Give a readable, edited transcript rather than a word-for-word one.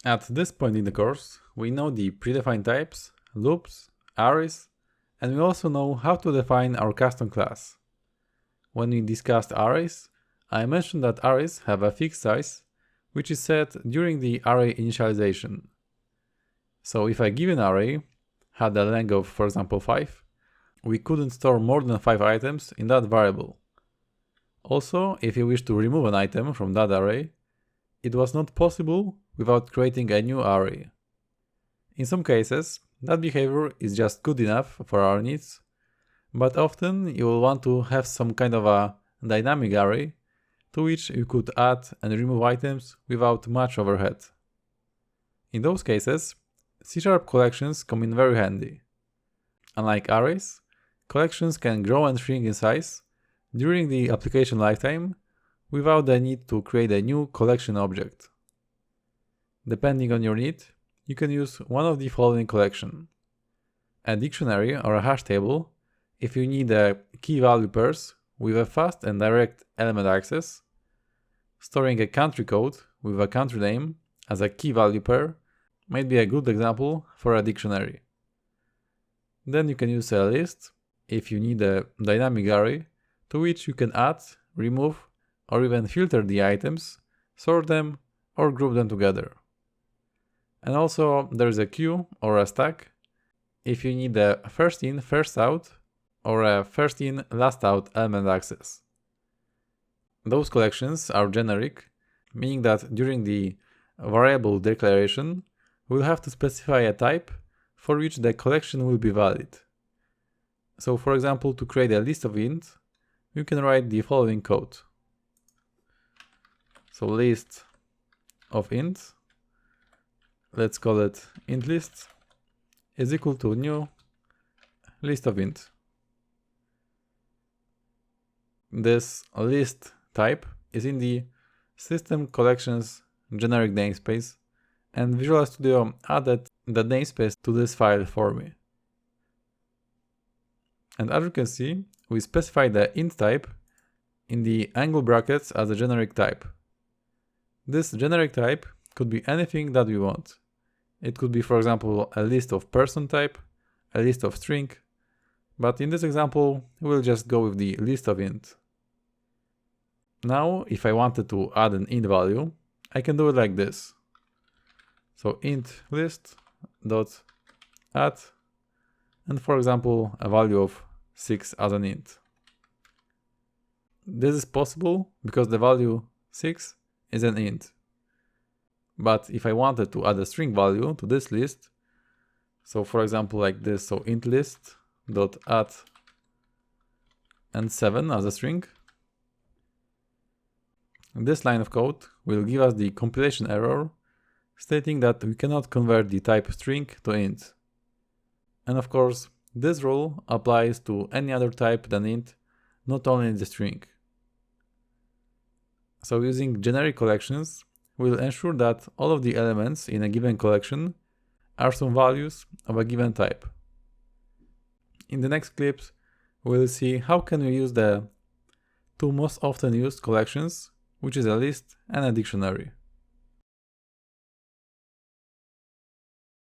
At this point in the course, we know the predefined types, loops, arrays, and we also know how to define our custom class. When we discussed arrays, I mentioned that arrays have a fixed size, which is set during the array initialization. So if a given array had a length of, for example, 5, we couldn't store more than 5 items in that variable. Also, if you wish to remove an item from that array, it was not possible without creating a new array. In some cases, that behavior is just good enough for our needs, but often you will want to have some kind of a dynamic array to which you could add and remove items without much overhead. In those cases, C# collections come in very handy. Unlike arrays, collections can grow and shrink in size during the application lifetime without the need to create a new collection object. Depending on your need, you can use one of the following collections: a dictionary or a hash table if you need a key value pairs with a fast and direct element access, storing a country code with a country name as a key value pair might be a good example for a dictionary. Then you can use a list if you need a dynamic array to which you can add, remove, or even filter the items, sort them, or group them together. And also there is a queue or a stack if you need a first in, first out, or a first in, last out element access. Those collections are generic, meaning that during the variable declaration, we'll have to specify a type for which the collection will be valid. So for example, to create a list of int, you can write the following code. So list of int, let's call it int list, is equal to new list of int. This list type is in the system collections generic namespace, and Visual Studio added the namespace to this file for me. And as you can see, we specify the int type in the angle brackets as a generic type. This generic type could be anything that we want. It could be, for example, a list of person type, a list of string, but in this example, we'll just go with the list of int. Now, if I wanted to add an int value, I can do it like this. So int list dot add, and for example, a value of 6 as an int. This is possible because the value 6 is an int. But if I wanted to add a string value to this list, so for example like this, so int list dot add and 7 as a string, this line of code will give us the compilation error stating that we cannot convert the type string to int. And of course, this rule applies to any other type than int, not only the string. So using generic collections will ensure that all of the elements in a given collection are some values of a given type. In the next clips, we'll see how can we use the two most often used collections, which is a list and a dictionary.